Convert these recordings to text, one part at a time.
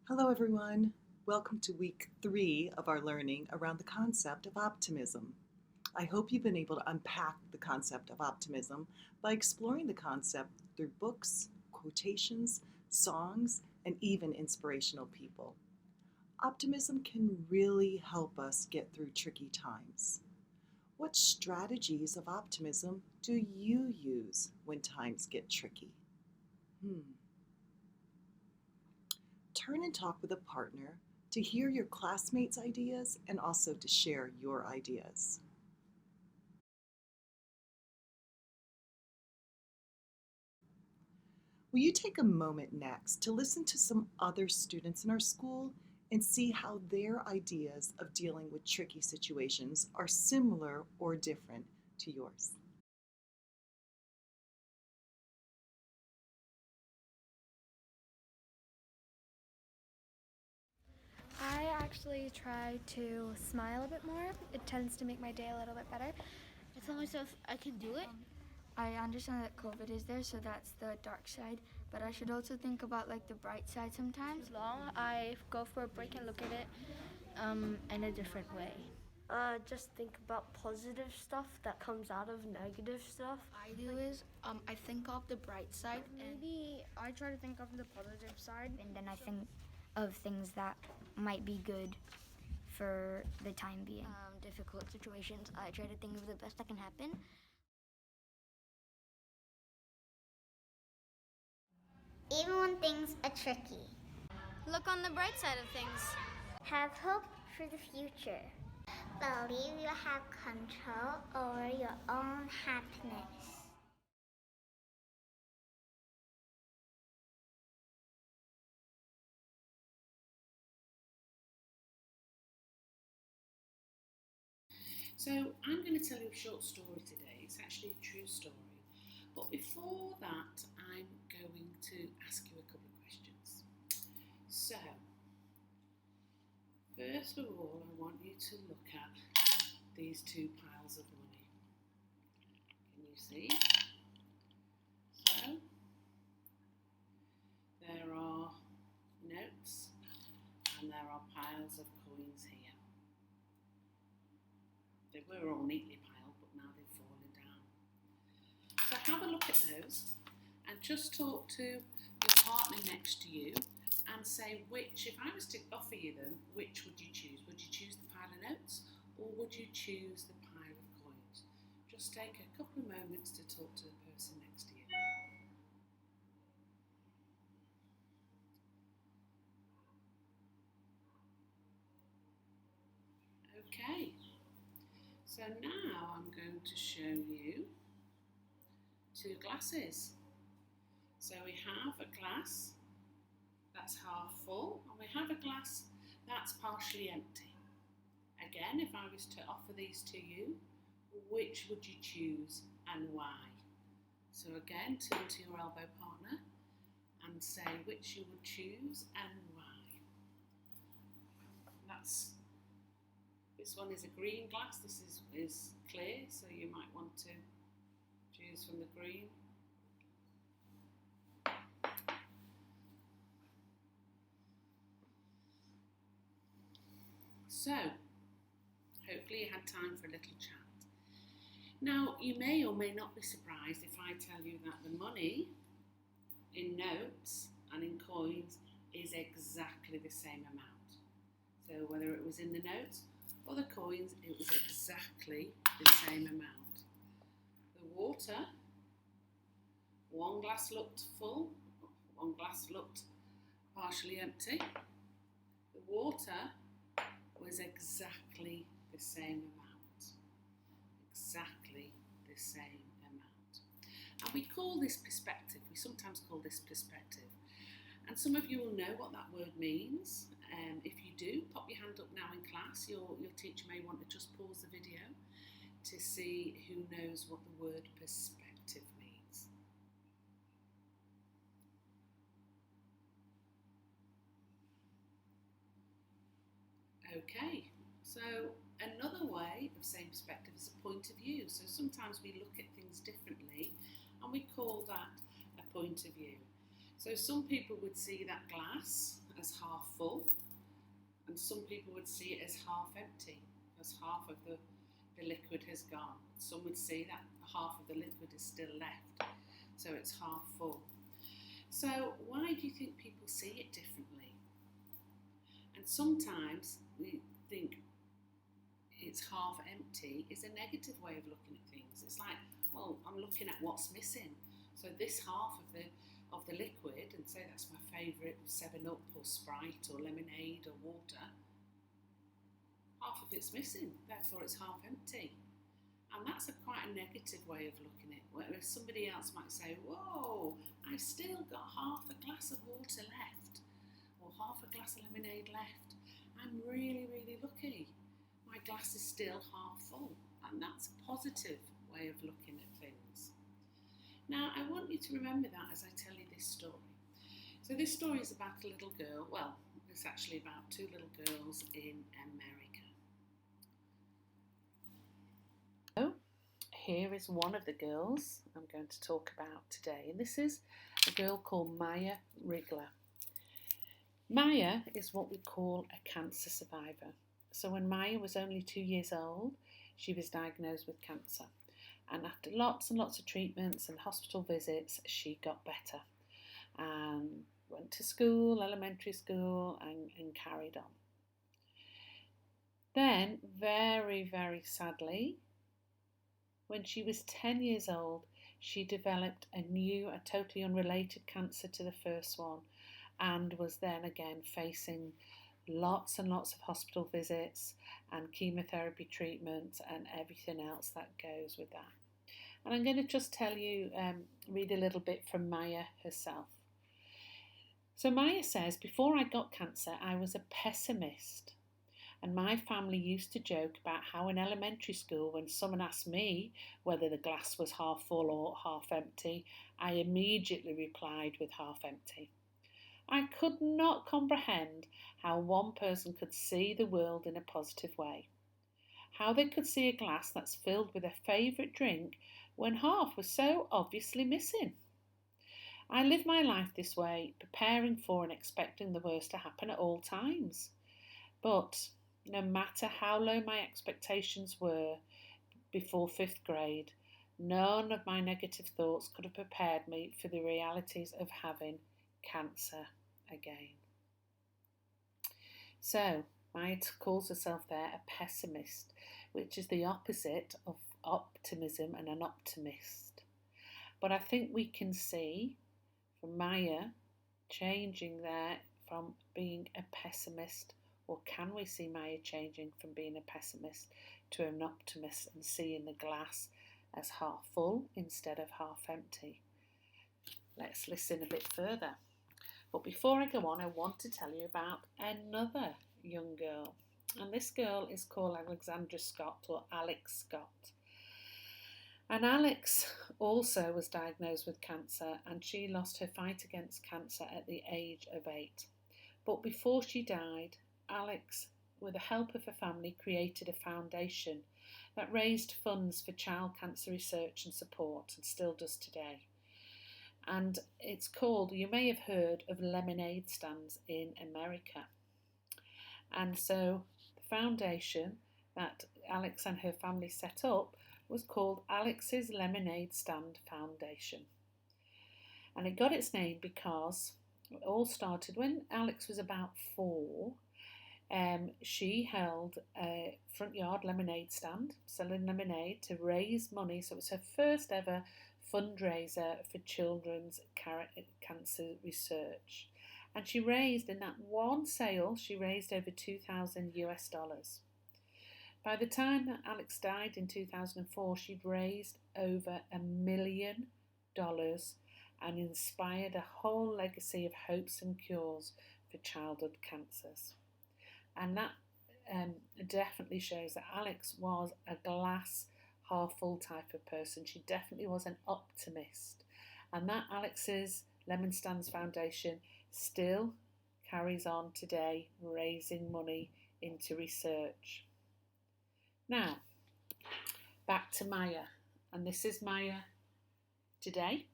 Hello, everyone. Welcome to week 3 of our learning around the concept of optimism. I hope you've been able to unpack the concept of optimism by exploring the concept through books, quotations, songs, and even inspirational people. Optimism can really help us get through tricky times. What strategies of optimism do you use when times get tricky? Turn and talk with a partner to hear your classmates' ideas and also to share your ideas. Will you take a moment next to listen to some other students in our school and see how their ideas of dealing with tricky situations are similar or different to yours? I actually try to smile a bit more. It tends to make my day a little bit better. I tell myself I can do it. I understand that COVID is there, so that's the dark side. But I should also think about like the bright side sometimes. Long, I go for a break and look at it in a different way. Just think about positive stuff that comes out of negative stuff. I do is I think of the bright side. Maybe I try to think of the positive side. And then I think of things that might be good for the time being. Difficult situations, I try to think of the best that can happen. Even when things are tricky. Look on the bright side of things. Have hope for the future. Believe you have control over your own happiness. So I'm going to tell you a short story today. It's actually a true story. But before that, I'm going to ask you a couple of questions. So, first of all, I want you to look at these two piles of money. Can you see? So, there are notes and there are piles of coins here. They were all neatly piled, but now they've fallen down. So have a look at those and just talk to your partner next to you and say which, if I was to offer you them, which would you choose? Would you choose the pile of notes or would you choose the pile of coins? Just take a couple of moments to talk to the person next to you. Okay. So now I'm going to show you two glasses. So we have a glass that's half full and we have a glass that's partially empty. Again, if I was to offer these to you, which would you choose and why? So again, turn to your elbow partner and say which you would choose and why. This one is a green glass, this is clear, so you might want to choose from the green. So, hopefully you had time for a little chat. Now, you may or may not be surprised if I tell you that the money in notes and in coins is exactly the same amount. So whether it was in the notes or the coins, it was exactly the same amount. The water, one glass looked full, one glass looked partially empty. The water was exactly the same amount. Exactly the same amount. And we call this perspective. We sometimes call this perspective. And some of you will know what that word means. If you do, pop your hand up now in class. Your teacher may want to just pause the video to see who knows what the word perspective means. Okay, so another way of saying perspective is a point of view. So sometimes we look at things differently and we call that a point of view. So some people would see that glass as half full, and some people would see it as half empty, because half of the liquid has gone. Some would see that half of the liquid is still left, so it's half full. So why do you think people see it differently? And sometimes we think it's half empty is a negative way of looking at things. It's like, well, I'm looking at what's missing. So this half of the liquid, and say that's my favourite 7-Up or Sprite or lemonade or water, half of it's missing, therefore it's half empty. And that's quite a negative way of looking at it. Whereas somebody else might say, whoa, I've still got half a glass of water left, or half a glass of lemonade left. I'm really, really lucky. My glass is still half full. And that's a positive way of looking at things. Now, I want you to remember that as I tell you this story. So this story is about a little girl. Well, it's actually about 2 little girls in America. So, here is one of the girls I'm going to talk about today. And this is a girl called Maya Rigler. Maya is what we call a cancer survivor. So when Maya was only 2 years old, she was diagnosed with cancer. And after lots and lots of treatments and hospital visits, she got better and went to school, elementary school, and carried on. Then, very, very sadly, when she was 10 years old, she developed a totally unrelated cancer to the first one, and was then again facing lots and lots of hospital visits and chemotherapy treatment and everything else that goes with that. And I'm going to just tell you, read a little bit from Maya herself. So Maya says, before I got cancer, I was a pessimist. And my family used to joke about how in elementary school, when someone asked me whether the glass was half full or half empty, I immediately replied with half empty. I could not comprehend how one person could see the world in a positive way. How they could see a glass that's filled with a favourite drink when half was so obviously missing. I live my life this way, preparing for and expecting the worst to happen at all times. But no matter how low my expectations were before 5th grade, none of my negative thoughts could have prepared me for the realities of having cancer again. So, Maya calls herself there a pessimist, which is the opposite of optimism and an optimist. But I think we can see from Maya changing there from being a pessimist, or can we see Maya changing from being a pessimist to an optimist and seeing the glass as half full instead of half empty? Let's listen a bit further. But before I go on, I want to tell you about another young girl. And this girl is called Alexandra Scott, or Alex Scott. And Alex also was diagnosed with cancer, and she lost her fight against cancer at the age of 8. But before she died, Alex, with the help of her family, created a foundation that raised funds for child cancer research and support, and still does today. And it's called, you may have heard of lemonade stands in America. And so the foundation that Alex and her family set up was called Alex's Lemonade Stand Foundation. And it got its name because it all started when Alex was about 4. She held a front yard lemonade stand, selling lemonade to raise money. So it was her first ever fundraiser for children's cancer research. And she raised, in that one sale, she raised over $2,000. By the time that Alex died in 2004, she'd raised over $1 million and inspired a whole legacy of hopes and cures for childhood cancers. And that definitely shows that Alex was a glass half full type of person. She definitely was an optimist. And that Alex's Lemon Stands Foundation still carries on today, raising money into research. Now, back to Maya. And this is Maya today.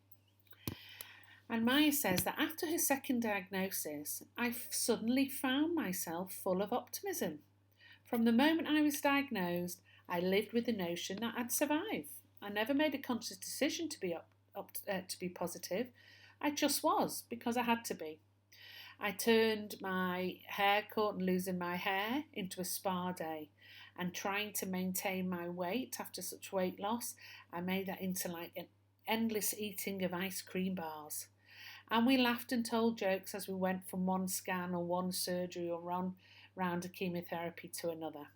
And Maya says that after her second diagnosis, I suddenly found myself full of optimism. From the moment I was diagnosed, I lived with the notion that I'd survive. I never made a conscious decision to be positive. I just was because I had to be. I turned my haircut and losing my hair into a spa day, and trying to maintain my weight after such weight loss, I made that into like an endless eating of ice cream bars. And we laughed and told jokes as we went from one scan or one surgery or one round of chemotherapy to another.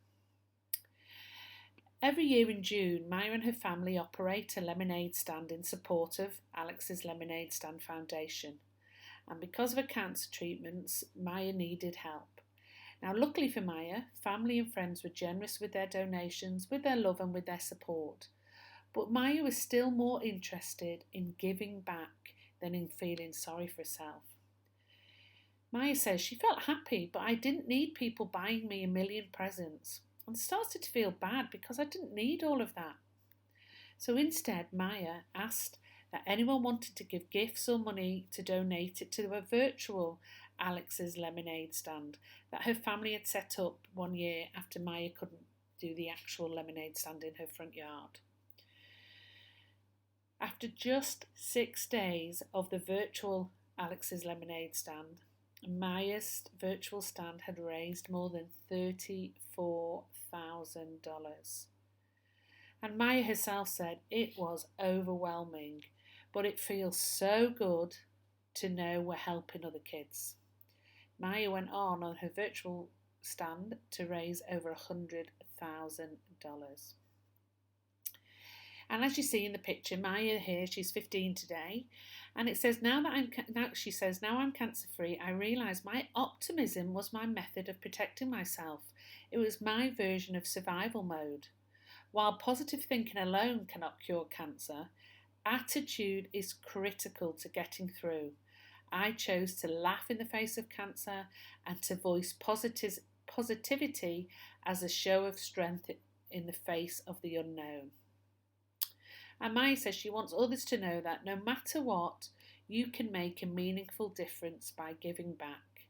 Every year in June, Maya and her family operate a lemonade stand in support of Alex's Lemonade Stand Foundation. And because of her cancer treatments, Maya needed help. Now, luckily for Maya, family and friends were generous with their donations, with their love and with their support. But Maya was still more interested in giving back than in feeling sorry for herself. Maya says she felt happy, but I didn't need people buying me a million presents, and started to feel bad because I didn't need all of that. So instead, Maya asked that anyone wanted to give gifts or money to donate it to a virtual Alex's Lemonade Stand that her family had set up one year after Maya couldn't do the actual lemonade stand in her front yard. After just 6 days of the virtual Alex's Lemonade Stand, Maya's virtual stand had raised more than $34,000. And Maya herself said it was overwhelming, but it feels so good to know we're helping other kids. Maya went on her virtual stand to raise over $100,000. And as you see in the picture, Maya here, she's 15 today, and it says, now I'm cancer free, I realise my optimism was my method of protecting myself. It was my version of survival mode. While positive thinking alone cannot cure cancer, attitude is critical to getting through. I chose to laugh in the face of cancer and to voice positivity as a show of strength in the face of the unknown. And Maya says she wants others to know that no matter what, you can make a meaningful difference by giving back.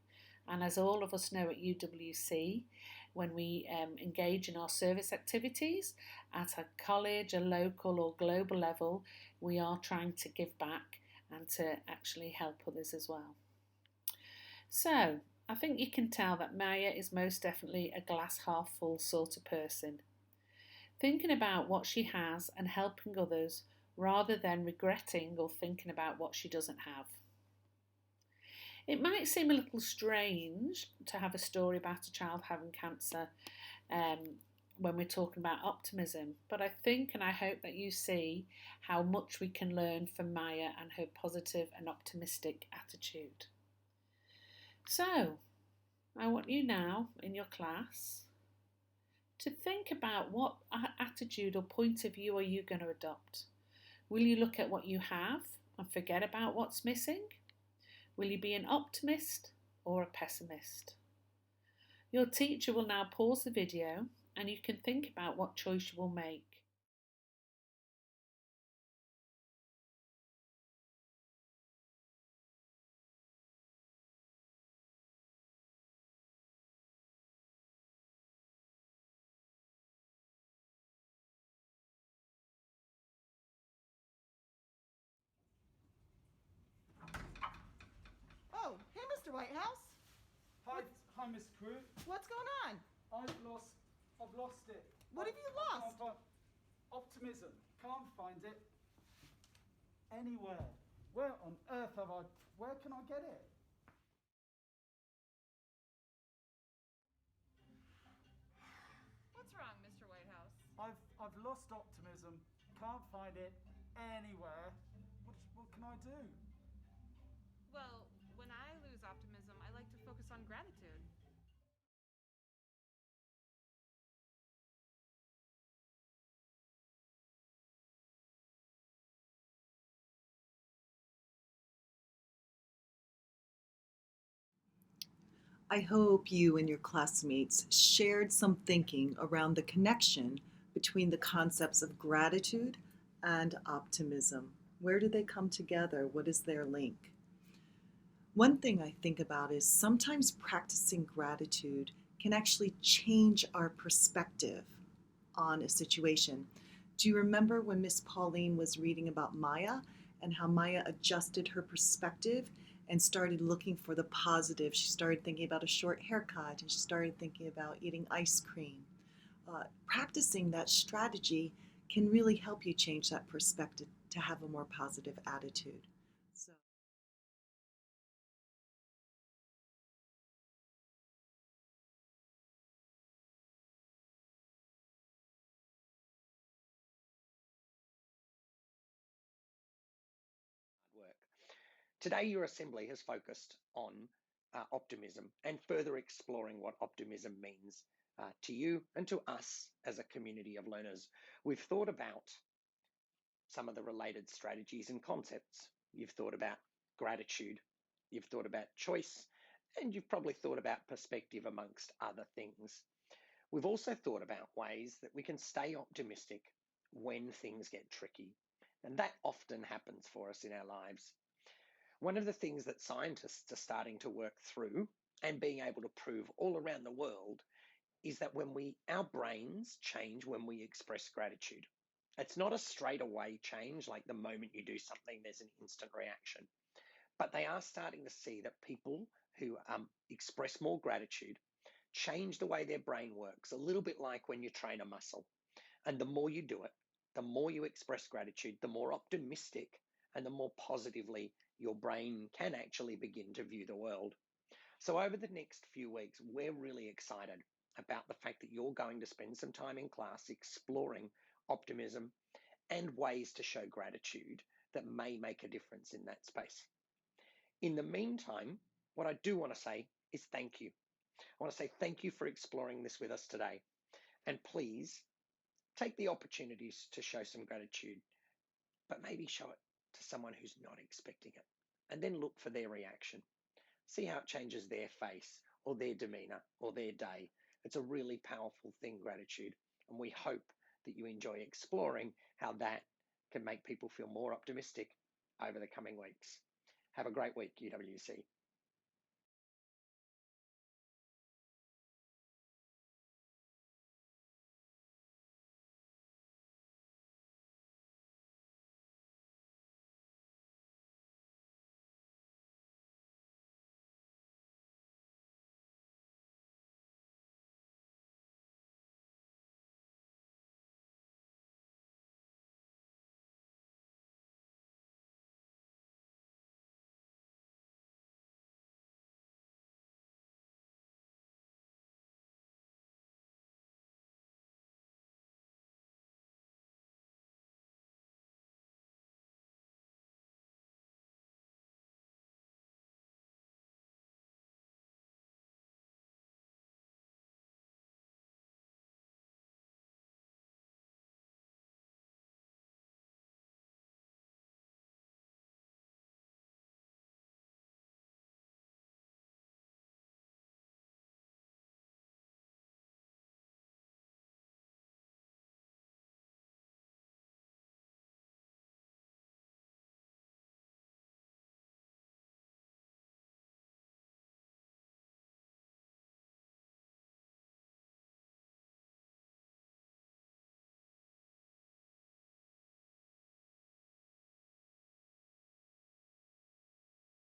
And as all of us know at UWC, when we engage in our service activities at a college, a local or global level, we are trying to give back and to actually help others as well. So I think you can tell that Maya is most definitely a glass half full sort of person, thinking about what she has and helping others rather than regretting or thinking about what she doesn't have. It might seem a little strange to have a story about a child having cancer when we're talking about optimism, but I think and I hope that you see how much we can learn from Maya and her positive and optimistic attitude. So, I want you now in your class to think about what attitude or point of view are you going to adopt. Will you look at what you have and forget about what's missing? Will you be an optimist or a pessimist? Your teacher will now pause the video and you can think about what choice you will make. Oh, hey, Mr. Whitehouse. Hi, Miss Crew. What's going on? I've lost it. What have you lost? Optimism. Can't find it anywhere. Where on earth where can I get it? What's wrong, Mr. Whitehouse? I've lost optimism. Can't find it anywhere. What can I do? Well, when I lose optimism, I like to focus on gratitude. I hope you and your classmates shared some thinking around the connection between the concepts of gratitude and optimism. Where do they come together? What is their link? One thing I think about is sometimes practicing gratitude can actually change our perspective on a situation. Do you remember when Miss Pauline was reading about Maya and how Maya adjusted her perspective and started looking for the positive? She started thinking about a short haircut and she started thinking about eating ice cream. Practicing that strategy can really help you change that perspective to have a more positive attitude. So. Work. Today, your assembly has focused on optimism and further exploring what optimism means to you and to us as a community of learners. We've thought about some of the related strategies and concepts. You've thought about gratitude, you've thought about choice, and you've probably thought about perspective amongst other things. We've also thought about ways that we can stay optimistic when things get tricky. And that often happens for us in our lives. One of the things that scientists are starting to work through and being able to prove all around the world is that our brains change when we express gratitude. It's not a straight away change, like the moment you do something, there's an instant reaction. But they are starting to see that people who express more gratitude change the way their brain works, a little bit like when you train a muscle. And the more you do it, the more you express gratitude, the more optimistic and the more positively your brain can actually begin to view the world. So over the next few weeks, we're really excited about the fact that you're going to spend some time in class exploring optimism and ways to show gratitude that may make a difference in that space. In the meantime, what I do want to say is thank you. I want to say thank you for exploring this with us today. And please take the opportunities to show some gratitude, but maybe show it to someone who's not expecting it. And then look for their reaction. See how it changes their face or their demeanor or their day. It's a really powerful thing, gratitude. And we hope that you enjoy exploring how that can make people feel more optimistic over the coming weeks. Have a great week, UWC.